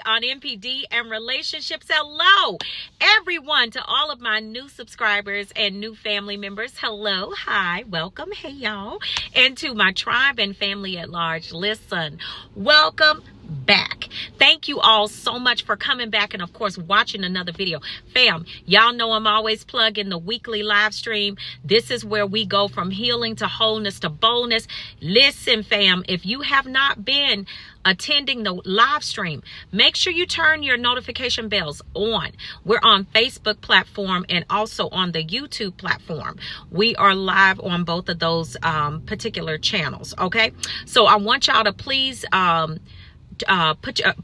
on MPD and relationships. Hello, everyone, to all of my new subscribers and new family members. Hello, hi, welcome, hey y'all, and to my tribe and family at large. Listen, welcome back. Thank you all so much for coming back and of course watching another video. Fam, y'all know I'm always plugging the weekly live stream. This is where we go from healing to wholeness to boldness. Listen, fam, if you have not been attending the live stream, make sure you turn your notification bells on. We're on Facebook platform and also on the YouTube platform. We are live on both of those particular channels. Okay, so I want y'all to please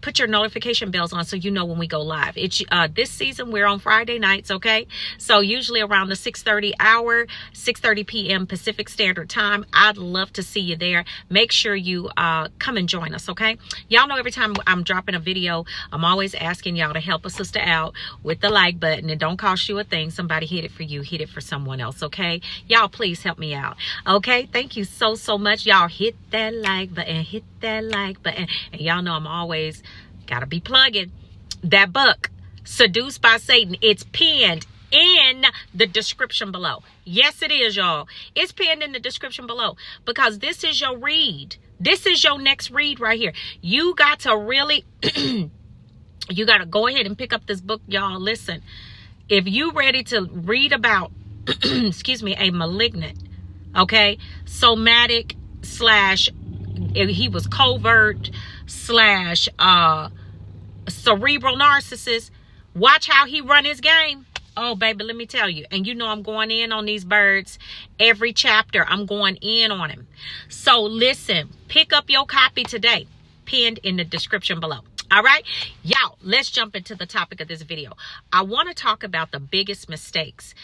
put your notification bells on so you know when we go live. It's this season we're on Friday nights, okay? So usually around the 6:30 hour, 6:30 p.m. Pacific Standard Time. I'd love to see you there. Make sure you come and join us, okay? Y'all know every time I'm dropping a video, I'm always asking y'all to help a sister out with the like button. It don't cost you a thing. Somebody hit it for you, hit it for someone else, okay? Y'all please help me out, okay? Thank you so much. Y'all hit that like button, hit that like button, and y'all know I'm always gotta be plugging that book, Seduced by Satan. It's pinned in the description below. Yes, it is, y'all. It's pinned in the description below because this is your read. This is your next read right here. You got to really you got to go ahead and pick up this book, y'all. Listen, if you ready to read about excuse me, a malignant, okay, somatic slash he was covert slash cerebral narcissist, watch how he run his game. Oh baby, let me tell you. And you know I'm going in on these birds every chapter. I'm going in on him. So listen, pick up your copy today, pinned in the description below. All right, y'all, let's jump into the topic of this video. I want to talk about the biggest mistakes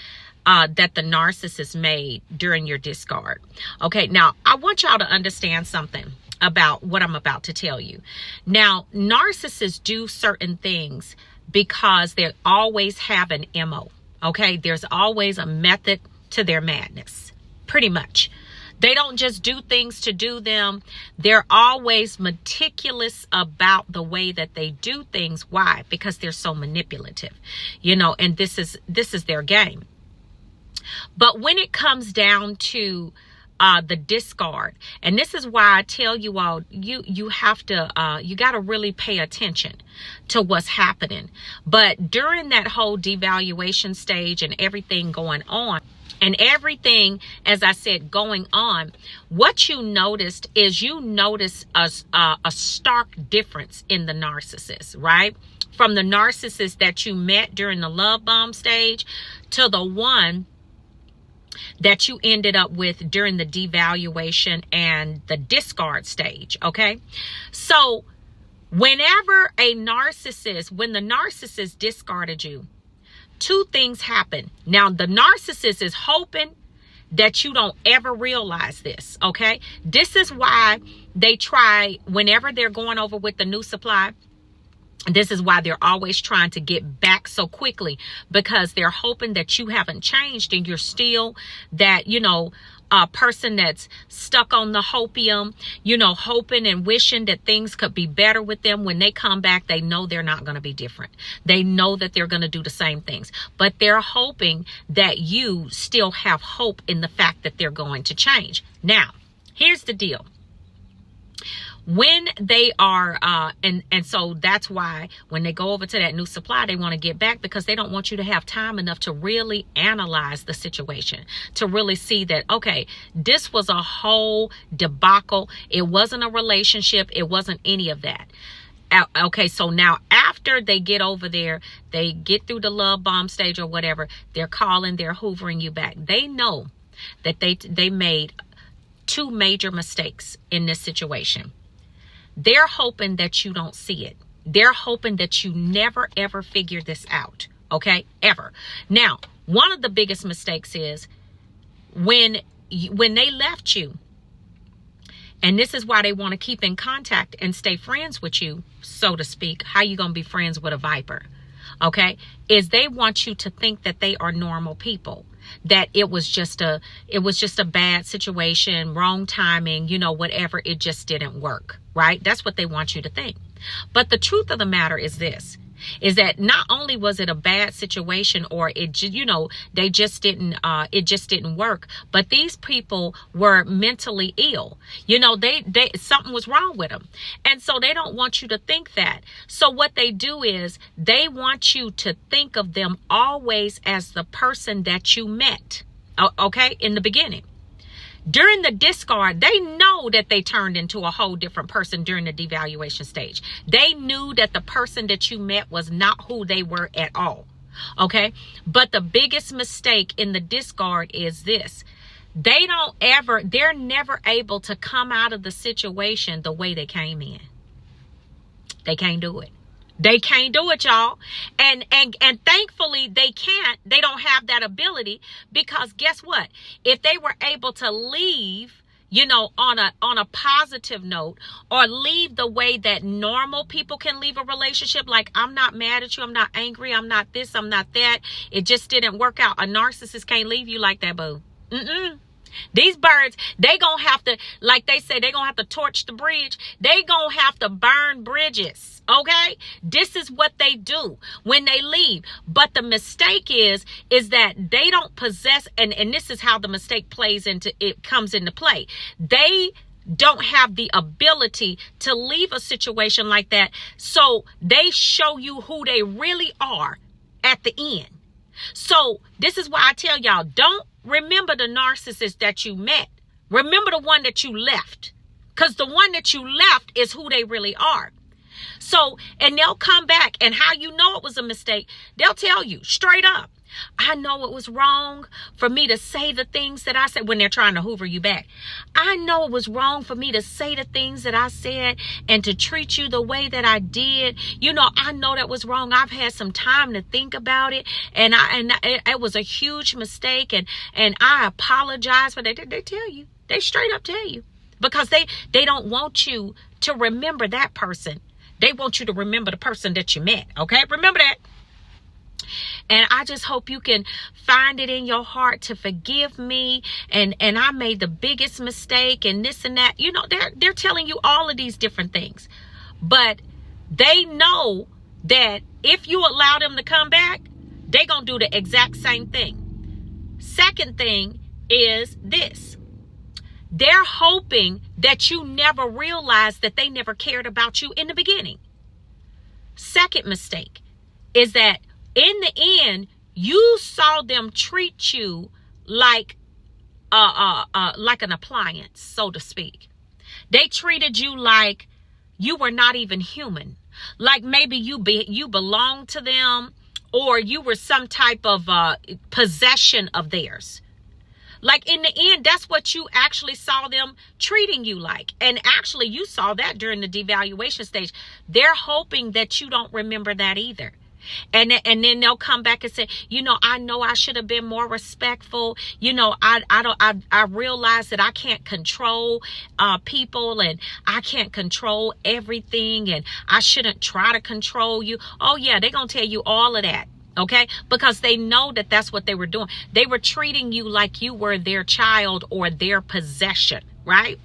that the narcissist made during your discard. Okay, now I want y'all to understand something about what I'm about to tell you. Now, narcissists do certain things because they always have an MO. Okay, there's always a method to their madness, pretty much. They don't just do things to do them. They're always meticulous about the way that they do things. Why? Because they're so manipulative, you know, and this is their game. But when it comes down to the discard, and this is why I tell you all, you have to you got to really pay attention to what's happening. But during that whole devaluation stage and everything going on, and everything, as I said, going on, what you noticed is you notice a stark difference in the narcissist, right? From the narcissist that you met during the love bomb stage to the one that you ended up with during the devaluation and the discard stage, okay? So whenever when the narcissist discarded you, two things happen. Now, the narcissist is hoping that you don't ever realize this, okay? This is why they try, whenever they're going over with the new supply, this is why they're always trying to get back so quickly, because they're hoping that you haven't changed and you're still that, you know, a person that's stuck on the hopium, you know, hoping and wishing that things could be better with them. When they come back, they know they're not going to be different. They know that they're going to do the same things, but they're hoping that you still have hope in the fact that they're going to change. Now, here's the deal. When they are, and so that's why when they go over to that new supply, they want to get back because they don't want you to have time enough to really analyze the situation, to really see that, okay, this was a whole debacle. It wasn't a relationship. It wasn't any of that. Okay, so now after they get over there, they get through the love bomb stage or whatever, they're calling, they're hoovering you back. They know that they made two major mistakes in this situation. They're hoping that you don't see it. They're hoping that you never, ever figure this out. Okay, ever. Now, one of the biggest mistakes is when they left you, and this is why they want to keep in contact and stay friends with you, so to speak. How you going to be friends with a viper? Okay, is they want you to think that they are normal people, that it was just a bad situation, wrong timing, you know, whatever, it just didn't work, right? That's what they want you to think. But the truth of the matter is this, is that not only was it a bad situation, or it, you know, they just didn't, it just didn't work, but these people were mentally ill. You know, they something was wrong with them. And so they don't want you to think that. So what they do is they want you to think of them always as the person that you met, okay, in the beginning. During the discard, they know that they turned into a whole different person during the devaluation stage. They knew that the person that you met was not who they were at all. Okay. But the biggest mistake in the discard is this. They're never able to come out of the situation the way they came in. They can't do it. They can't do it, y'all. And thankfully they can't. They don't have that ability, because guess what? If they were able to leave, you know, on a positive note, or leave the way that normal people can leave a relationship, like, I'm not mad at you, I'm not angry, I'm not this, I'm not that, it just didn't work out. A narcissist can't leave you like that, boo. These birds, they gonna have to, like they say, they gonna have to torch the bridge. They gonna have to burn bridges. Okay, this is what they do when they leave. But the mistake is that they don't possess, and this is how the mistake comes into play. They don't have the ability to leave a situation like that, so they show you who they really are at the end. So this is why I tell y'all, don't remember the narcissist that you met. Remember the one that you left, because the one that you left is who they really are. So, and they'll come back, and how you know it was a mistake, they'll tell you straight up, I know it was wrong for me to say the things that I said, when they're trying to hoover you back. I know it was wrong for me to say the things that I said and to treat you the way that I did. You know, I know that was wrong. I've had some time to think about it, and it was a huge mistake, and I apologize for that. They tell you. They straight up tell you, because they don't want you to remember that person. They want you to remember the person that you met. Okay? Remember that. And I just hope you can find it in your heart to forgive me. And I made the biggest mistake, and this and that. You know, they're telling you all of these different things. But they know that if you allow them to come back, they're going to do the exact same thing. Second thing is this. They're hoping that you never realize that they never cared about you in the beginning. Second mistake is that in the end, you saw them treat you like an appliance, so to speak. They treated you like you were not even human. Like maybe you belonged to them, or you were some type of possession of theirs. Like in the end, that's what you actually saw them treating you like. And actually, you saw that during the devaluation stage. They're hoping that you don't remember that either. And then they'll come back and say, you know I should have been more respectful. You know, I realize that I can't control people, and I can't control everything, and I shouldn't try to control you. Oh yeah, they're going to tell you all of that. Okay, because they know that that's what they were doing. They were treating you like you were their child or their possession, right?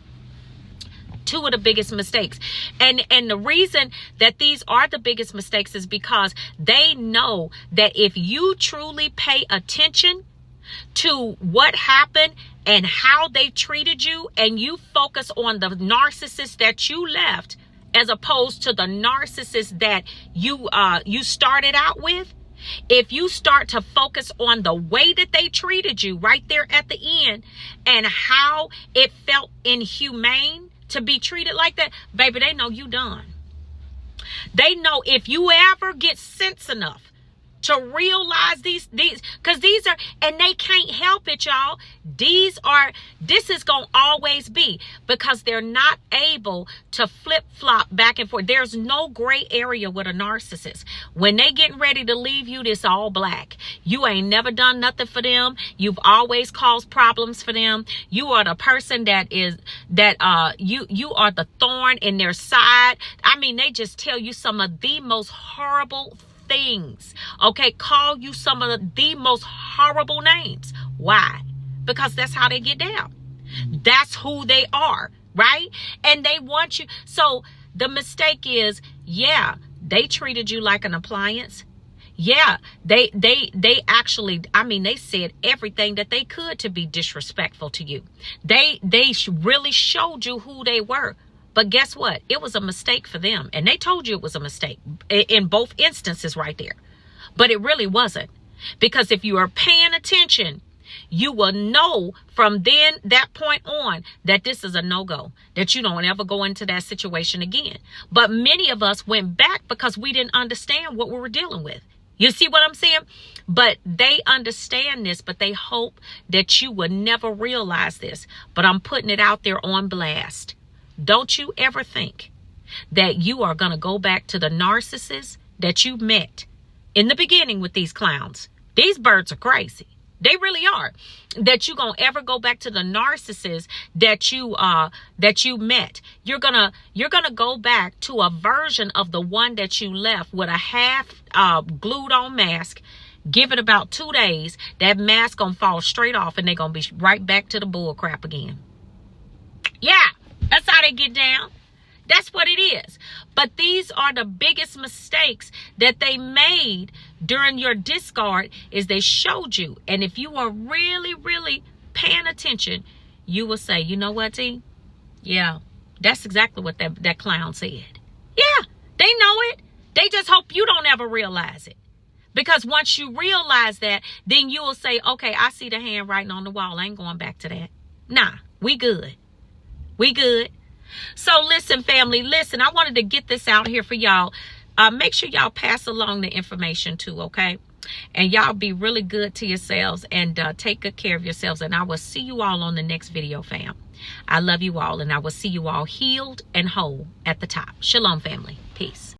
Two of the biggest mistakes. And the reason that these are the biggest mistakes is because they know that if you truly pay attention to what happened and how they treated you, and you focus on the narcissist that you left as opposed to the narcissist that you started out with, if you start to focus on the way that they treated you right there at the end, and how it felt inhumane to be treated like that, baby, they know you done. They know if you ever get sense enough to realize these, because these are, and they can't help it, y'all. This is going to always be, because they're not able to flip-flop back and forth. There's no gray area with a narcissist. When they getting ready to leave you, this all black. You ain't never done nothing for them. You've always caused problems for them. You are the person you are the thorn in their side. I mean, they just tell you some of the most horrible things. Okay, call you some of the most horrible names. Why? Because that's how they get down. That's who they are, right? And they want you. So the mistake is Yeah, they treated you like an appliance. Yeah, they actually, I mean, they said everything that they could to be disrespectful to you. They really showed you who they were. But guess what? It was a mistake for them. And they told you it was a mistake in both instances right there. But it really wasn't. Because if you are paying attention, you will know from then, that point on, that this is a no-go, that you don't ever go into that situation again. But many of us went back because we didn't understand what we were dealing with. You see what I'm saying? But they understand this, but they hope that you will never realize this. But I'm putting it out there on blast. Don't you ever think that you are going to go back to the narcissist that you met in the beginning with these clowns. These birds are crazy. They really are. That you gonna ever go back to the narcissist that you met. You're gonna go back to a version of the one that you left with a half glued on mask. Give it about 2 days. That mask gonna fall straight off, and they're gonna be right back to the bull crap again. Yeah, that's how they get down. That's what it is. But these are the biggest mistakes that they made during your discard, is they showed you. And if you are really, really paying attention, you will say, you know what, T? Yeah, that's exactly what that clown said. Yeah, they know it. They just hope you don't ever realize it. Because once you realize that, then you will say, okay, I see the handwriting on the wall. I ain't going back to that. Nah, we good. We good. So listen, family, listen, I wanted to get this out here for y'all. Make sure y'all pass along the information too, okay? And y'all be really good to yourselves, and take good care of yourselves. And I will see you all on the next video, fam. I love you all, and I will see you all healed and whole at the top. Shalom, family. Peace.